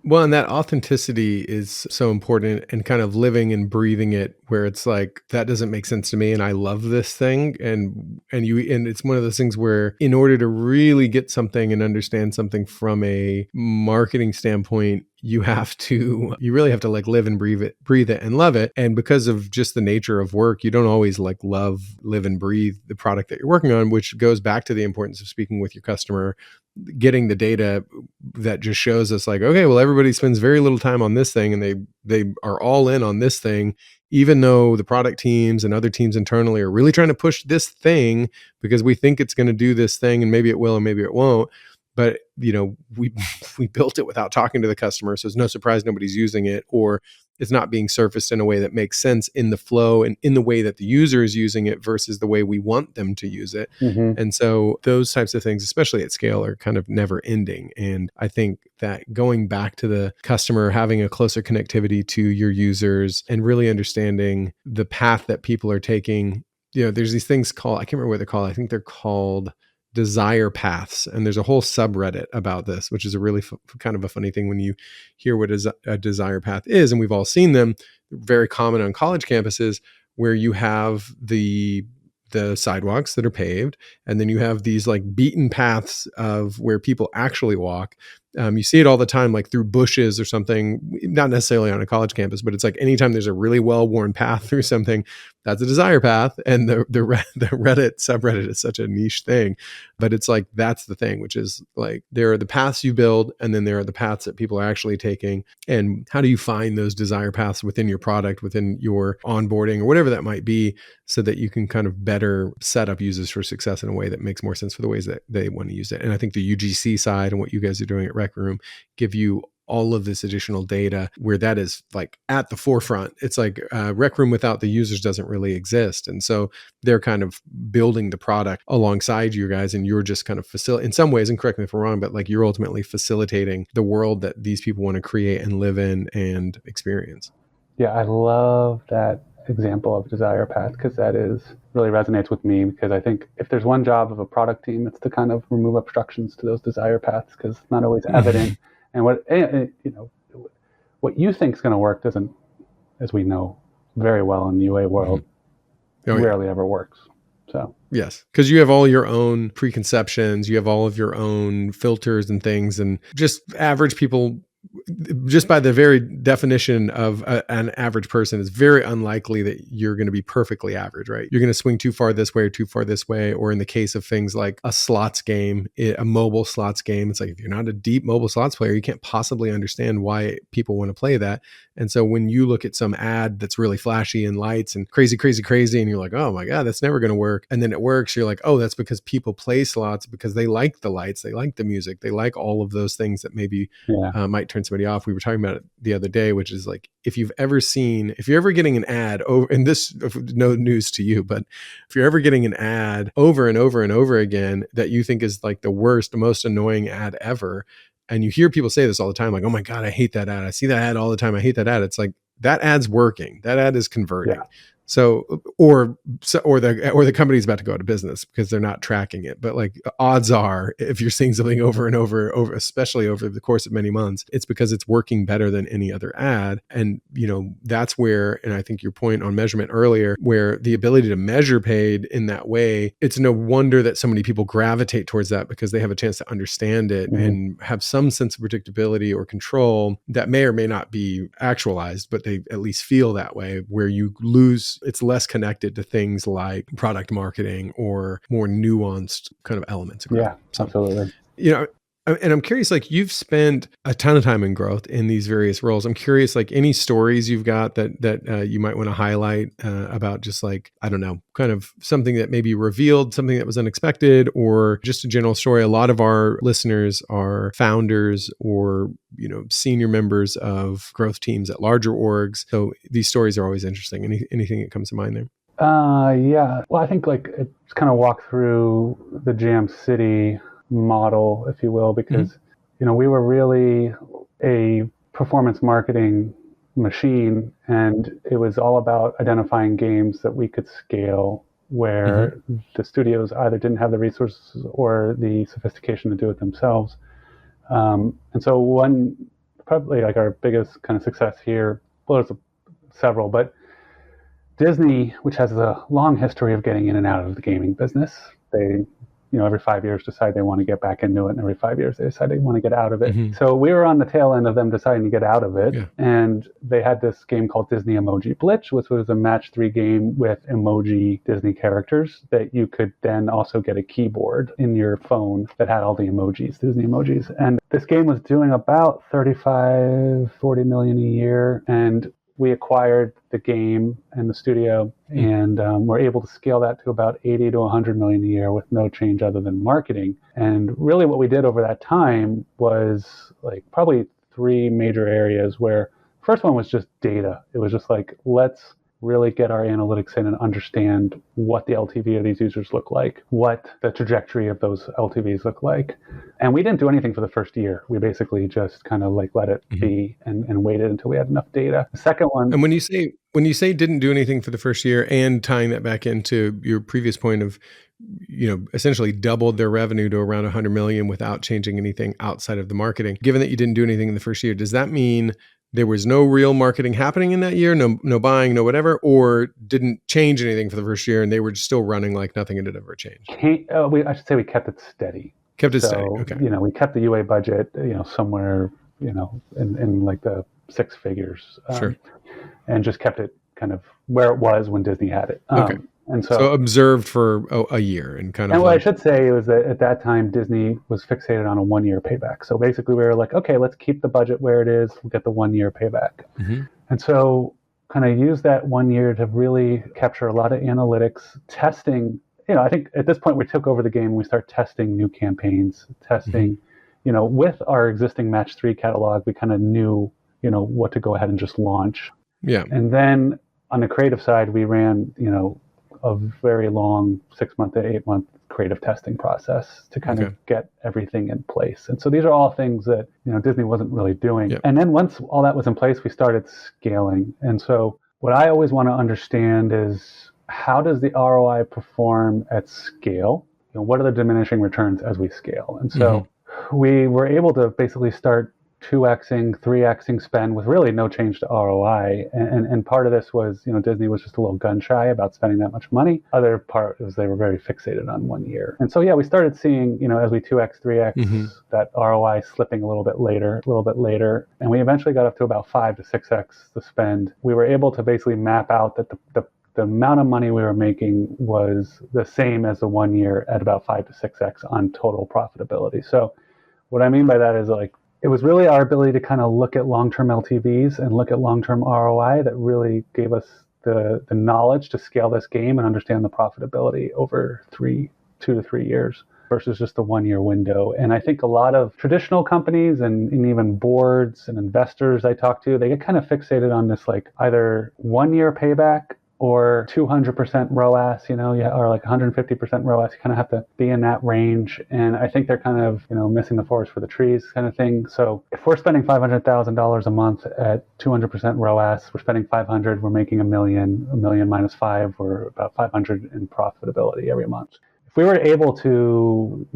Well, and that authenticity is so important and kind of living and breathing it where it's like, that doesn't make sense to me and I love this thing. And it's one of those things where in order to really get something and understand something from a marketing standpoint, you really have to like live and breathe it and love it. And because of just the nature of work, you don't always like live and breathe the product that you're working on, which goes back to the importance of speaking with your customer, getting the data that just shows us like, okay, well, everybody spends very little time on this thing and they are all in on this thing, even though the product teams and other teams internally are really trying to push this thing because we think it's going to do this thing and maybe it will and maybe it won't. But we we built it without talking to the customer, so it's no surprise nobody's using it, or it's not being surfaced in a way that makes sense in the flow and in the way that the user is using it versus the way we want them to use it. Mm-hmm. And so those types of things, especially at scale, are kind of never ending. And I think that going back to the customer, having a closer connectivity to your users and really understanding the path that people are taking, there's these things called, I can't remember what they're called. I think they're called desire paths. And there's a whole subreddit about this, which is a really kind of a funny thing when you hear what a desire path is. And we've all seen them. They're very common on college campuses where you have the sidewalks that are paved, and then you have these like beaten paths of where people actually walk. You see it all the time, like through bushes or something, not necessarily on a college campus, but it's like anytime there's a really well-worn path through something, that's a desire path. And the Reddit subreddit is such a niche thing, but it's like, that's the thing, which is like, there are the paths you build, and then there are the paths that people are actually taking. And how do you find those desire paths within your product, within your onboarding or whatever that might be, so that you can kind of better set up users for success in a way that makes more sense for the ways that they want to use it. And I think the UGC side and what you guys are doing at Rec Room give you all of this additional data where that is like at the forefront. It's like Rec Room without the users doesn't really exist. And so they're kind of building the product alongside you guys, and you're just kind of in some ways, and correct me if I'm wrong, but like you're ultimately facilitating the world that these people want to create and live in and experience. Yeah, I love that example of desire path, because that really resonates with me, because I think if there's one job of a product team, it's to kind of remove obstructions to those desire paths, because it's not always evident. And what you think is going to work doesn't, as we know very well in the UA world, rarely ever works. So yes, because you have all your own preconceptions, you have all of your own filters and things, and just average people, just by the very definition of an average person, is very unlikely that you're going to be perfectly average, right? You're going to swing too far this way or too far this way. Or in the case of things like a slots game, a mobile slots game, it's like, if you're not a deep mobile slots player, you can't possibly understand why people want to play that. And so when you look at some ad that's really flashy and lights and crazy, and you're like, oh my God, that's never going to work. And then it works. You're like, oh, that's because people play slots because they like the lights, they like the music, they like all of those things that maybe might turn somebody off. We were talking about it the other day, which is like, if you're ever getting an ad over, and this, no news to you, but if you're ever getting an ad over and over and over again that you think is like the worst, most annoying ad ever, and you hear people say this all the time, like, oh my God, I hate that ad. I see that ad all the time. I hate that ad. It's like, that ad's working. That ad is converting. Yeah. So, or the company's about to go out of business because they're not tracking it. But like, odds are, if you're seeing something over and over, especially over the course of many months, it's because it's working better than any other ad. And that's where, and I think your point on measurement earlier, where the ability to measure paid in that way, it's no wonder that so many people gravitate towards that, because they have a chance to understand it and have some sense of predictability or control that may or may not be actualized, but they at least feel that way, where you lose. It's less connected to things like product marketing or more nuanced kind of elements. Yeah, absolutely. And I'm curious, like, you've spent a ton of time in growth in these various roles. I'm curious, like, any stories you've got that you might want to highlight about just like, I don't know, kind of something that maybe revealed something that was unexpected, or just a general story. A lot of our listeners are founders or, senior members of growth teams at larger orgs. So these stories are always interesting. Anything that comes to mind there? Yeah. Well, I think like it's kind of walk through the Jam City model, if you will, because we were really a performance marketing machine, and it was all about identifying games that we could scale, where the studios either didn't have the resources or the sophistication to do it themselves. And so one probably like our biggest kind of success here. Well, there's several, but Disney, which has a long history of getting in and out of the gaming business, they, every 5 years decide they want to get back into it, and every 5 years they decide they want to get out of it. Mm-hmm. So we were on the tail end of them deciding to get out of it, Yeah. and they had this game called Disney Emoji Blitz, which was a match 3 game with emoji Disney characters that you could then also get a keyboard in your phone that had all the emojis, Disney emojis. And this game was doing about 35, 40 million a year, and we acquired the game and the studio, and we're able to scale that to about 80 to 100 million a year with no change other than marketing. And really what we did over that time was like probably 3 major areas where first one was just data. It was just like, let's really get our analytics in and understand what the LTV of these users look like, what the trajectory of those LTVs look like. And we didn't do anything for the first year. We basically just kind of like let it be and waited until we had enough data. The second one. And when you say didn't do anything for the first year, and tying that back into your previous point of, essentially doubled their revenue to around 100 million without changing anything outside of the marketing, given that you didn't do anything in the first year, does that mean there was no real marketing happening in that year, no buying, no whatever, or didn't change anything for the first year and they were just still running like nothing had ever changed? I should say we kept it steady. Steady. Okay. We kept the UA budget, somewhere, in like the 6 figures. Sure. And just kept it kind of where it was when Disney had it. Okay. And so observed for a year and kind of. And what I should say was that at that time, Disney was fixated on a 1-year payback. So basically we were like, okay, let's keep the budget where it is. We'll get the 1-year payback. Mm-hmm. And so kind of use that 1 year to really capture a lot of analytics, testing. I think at this point we took over the game and we start testing new campaigns, testing, with our existing match 3 catalog, we kind of knew, what to go ahead and just launch. Yeah. And then on the creative side, we ran, a very long 6-month to 8-month creative testing process to kind of get everything in place. And so these are all things that, Disney wasn't really doing. Yep. And then once all that was in place, we started scaling. And so what I always want to understand is, how does the ROI perform at scale? What are the diminishing returns as we scale? And so we were able to basically start 2xing, 3xing spend with really no change to ROI. And part of this was, Disney was just a little gun shy about spending that much money. Other part was they were very fixated on 1 year. And so, we started seeing, as we 2x, 3x, that ROI slipping a little bit later. And we eventually got up to about 5 to 6x the spend. We were able to basically map out that the amount of money we were making was the same as the 1 year at about 5 to 6x on total profitability. So what I mean by that is it was really our ability to kind of look at long-term LTVs and look at long-term ROI that really gave us the knowledge to scale this game and understand the profitability over 2 to 3 years versus just a 1 year window. And I think a lot of traditional companies and even boards and investors I talk to, they get kind of fixated on this like either 1 year payback or 200% ROAS, or like 150% ROAS. You kind of have to be in that range. And I think they're kind of, missing the forest for the trees kind of thing. So if we're spending $500,000 a month at 200% ROAS, we're spending 500, we're making a million minus 5, we're about 500 in profitability every month. If we were able to,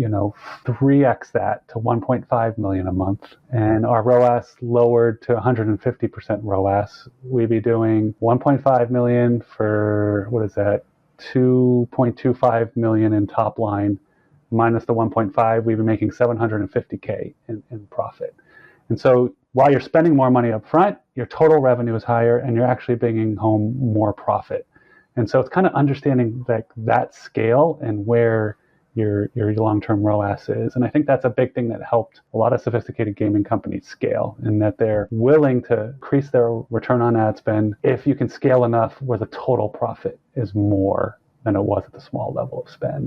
3x that to 1.5 million a month and our ROAS lowered to 150% ROAS, we'd be doing 1.5 million for, 2.25 million in top line minus the 1.5, we'd be making 750K in profit. And so while you're spending more money up front, your total revenue is higher and you're actually bringing home more profit. And so it's kind of understanding that scale and where your long-term ROAS is. And I think that's a big thing that helped a lot of sophisticated gaming companies scale, in that they're willing to increase their return on ad spend if you can scale enough where the total profit is more than it was at the small level of spend.